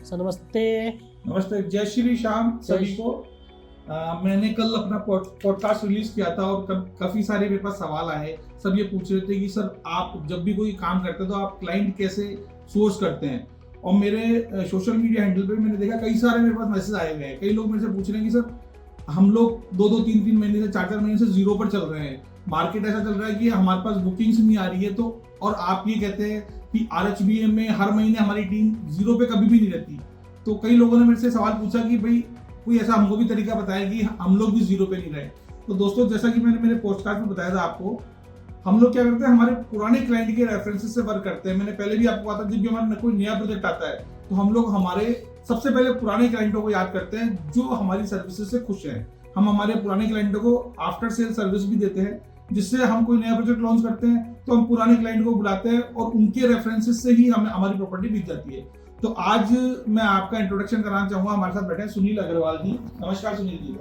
Sir नमस्ते। नमस्ते, जय श्री श्याम सभी को। मैंने कल अपना पॉडकास्ट रिलीज किया था और काफी सारे मेरे पास सवाल आए। सब ये पूछ रहे थे कि सर आप जब भी कोई काम करते हैं तो आप क्लाइंट कैसे सोर्स करते हैं। और मेरे सोशल मीडिया हैंडल पे मैंने देखा कई सारे मेरे पास मैसेज आए हुए हैं। कई लोग मेरे से पूछ रहे हैं कि सर हम लोग 2-3 महीने से 4 महीने से जीरो पर चल रहे हैं। मार्केट ऐसा चल रहा है कि हमारे पास बुकिंग्स नहीं आ रही है, तो और आप ये कहते हैं कि RHBM में हर महीने हमारी टीम जीरो पे कभी भी नहीं रहती। तो कई लोगों ने मेरे से सवाल पूछा कि भाई कोई ऐसा हमको भी तरीका बताया कि हम लोग भी जीरो पे नहीं रहे। तो दोस्तों, जैसा कि मैंने मेरे पोस्टकास्ट में बताया था आपको, हम लोग क्या करते हैं, हमारे पुराने क्लाइंट के रेफरेंसेस से वर्क करते हैं। मैंने पहले भी आपको कहा था, जब भी हमारा कोई नया प्रोजेक्ट आता है तो हम लोग हमारे सबसे पहले पुराने क्लाइंटों को याद करते हैं जो हमारी सर्विसेज से खुश हैं। हम हमारे पुराने क्लाइंटों को आफ्टर सेल सर्विस भी देते हैं। जिससे हम कोई नया प्रोजेक्ट लॉन्च करते हैं तो हम पुराने क्लाइंट को बुलाते हैं और उनके रेफरेंसेस से ही हमें हमारी प्रॉपर्टी बिक जाती है। तो आज मैं आपका इंट्रोडक्शन कराना चाहूंगा। हमारे साथ बैठे हैं सुनील अग्रवाल जी। नमस्कार सुनील जी।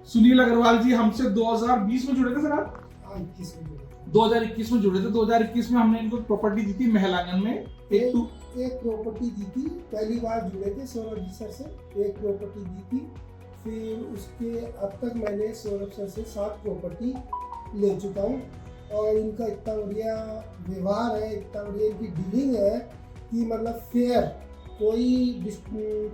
सुनील अग्रवाल जी हमसे 2020 में जुड़े थे सर आप? 2021 में जुड़े थे। 2021 में हमने इनको प्रॉपर्टी दी थी महल आंगन में। एक प्रॉपर्टी दी थी, पहली बार जुड़े थे सौरभ जी सर से। एक प्रॉपर्टी दी थी, फिर उसके अब तक मैंने सौरभ सर से 7 प्रॉपर्टी ले चुका हूँ। और इनका इतना बढ़िया व्यवहार है, इतना बढ़िया इनकी डीलिंग है कि मतलब फेयर, कोई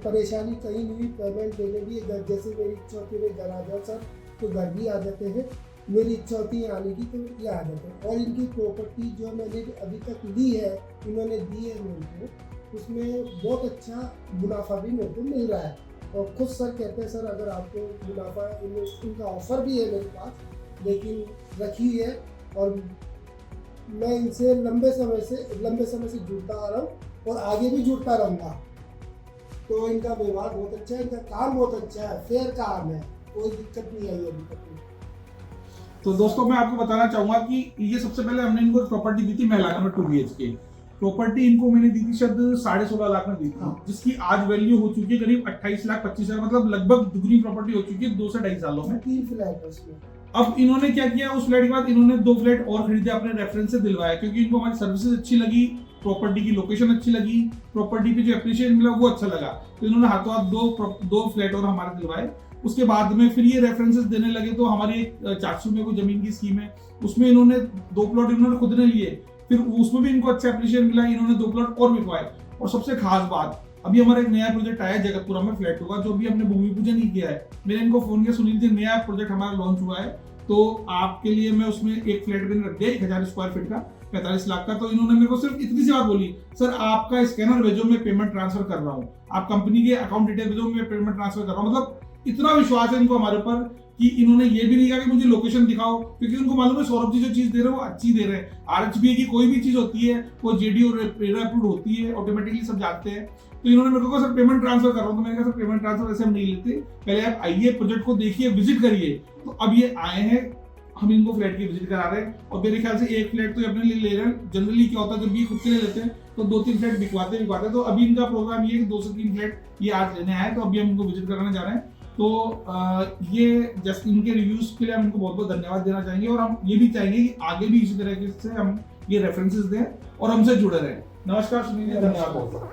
परेशानी कहीं नहीं। पेमेंट देने भी जैसे मेरी इच्छा होती है घर आ जाओ सर, तो घर भी आ जाते हैं। मेरी इच्छा होती है आने की तो ये आ जाते हैं। और इनकी प्रॉपर्टी जो मैंने अभी तक ली है, इन्होंने दी है मेरे को, उसमें बहुत अच्छा मुनाफा भी मेरे को मिल रहा है। और खुद सर कहते हैं, सर अगर आपको मुनाफा, इनका ऑफर भी है मेरे पास, लेकिन रखी है। और मैं इनसे लंबे समय से जुड़ता आ रहा हूँ और आगे भी जुड़ता रहूँगा। तो इनका व्यवहार बहुत अच्छा है, इनका काम बहुत अच्छा है, फेयर काम है, कोई दिक्कत नहीं आई अभी तक। तो दोस्तों, मैं आपको बताना चाहूंगा कि ये सबसे पहले हमने इनको प्रॉपर्टी दी थी महल आंगन में 2 BHK। प्रॉपर्टी इनको मैंने दी थी शायद 16.5 लाख में दी थी। जिसकी आज वैल्यू हो चुकी है करीब 28,25,000, मतलब लगभग दुगनी प्रॉपर्टी हो चुकी है 2 से 2.5 सालों में। 3 फ्लैट है उसमें। अब इन्होंने क्या किया, उस फ्लैट के बाद इन्होंने 2 फ्लैट और खरीदे, अपने रेफरेंस से दिलवाया, क्योंकि इनको हमारी सर्विसेज अच्छी लगी, प्रॉपर्टी की लोकेशन अच्छी लगी, प्रॉपर्टी पे जो एप्रिशिएशन मिला वो अच्छा लगा। तो इन्होंने हाथों हाथ 2 फ्लैट और हमारे दिलवाए। उसके बाद में फिर ये रेफरेंसेस देने लगे। तो हमारी एक चाचू में कोई जमीन की स्कीम है, उसमें इन्होंने 2 प्लॉट इन्होंने खुद ने लिए। फिर उसमें भी इनको अच्छा एप्रिशिएशन मिला, इन्होंने 2 प्लॉट और बिकवाए। और सबसे खास बात, अभी हमारा एक नया प्रोजेक्ट आया है जगतपुरा में फ्लैट होगा, जो अभी हमने भूमि पूजन नहीं किया है। मैंने इनको फोन किया, सुनील जी नया प्रोजेक्ट हमारा लॉन्च हुआ है, तो आपके लिए मैं उसमें एक फ्लैट मैंने रख दिया 1000 स्क्वायर फीट का, 45 लाख का। तो इन्होंने मेरे को सिर्फ इतनी सी बात बोली, सर आपका स्कैनर भेजो, मैं पेमेंट ट्रांसफर कर रहा हूँ, आप कंपनी के अकाउंट डिटेल भेजो, मैं पेमेंट ट्रांसफर कर रहा हूँ। मतलब इतना विश्वास है इनको हमारे ऊपर कि इन्होंने ये भी नहीं कहा कि मुझे लोकेशन दिखाओ, क्योंकि उनको मालूम है सौरभ जी जो चीज दे रहे हैं वो अच्छी दे रहे हैं। RHBA की कोई भी चीज होती है वो JD और रेरा अप्रूव्ड होती है, ऑटोमेटिकली सब जानते हैं। तो इन्होंने मेरे को कहा सर पेमेंट ट्रांसफर कर रहा हूँ। तो मैंने कहा सर पेमेंट ट्रांसफर ऐसे हम नहीं लेते, पहले आप आइए, प्रोजेक्ट को देखिए, विजिट करिए। तो अब ये आए हैं, हम इनको फ्लैट की विजिट करा रहे हैं। और मेरे ख्याल से एक फ्लैट तो अपने लिए ले रहे हैं। जनरली क्या होता है, जब ये खुद के लिए लेते हैं तो 2-3 फ्लैट बिकवाते। तो अभी इनका प्रोग्राम ये है कि 2 से 3 फ्लैट ये आज लेने आए, तो अभी हम इनको विजिट कराने जा रहे हैं। तो ये जस्ट इनके रिव्यूज के लिए हम इनको बहुत बहुत धन्यवाद देना चाहेंगे। और हम ये भी चाहेंगे कि आगे भी इसी तरीके से हम ये रेफरेंसेस दें और हमसे जुड़े रहें। नमस्कार सुनील जी, धन्यवाद।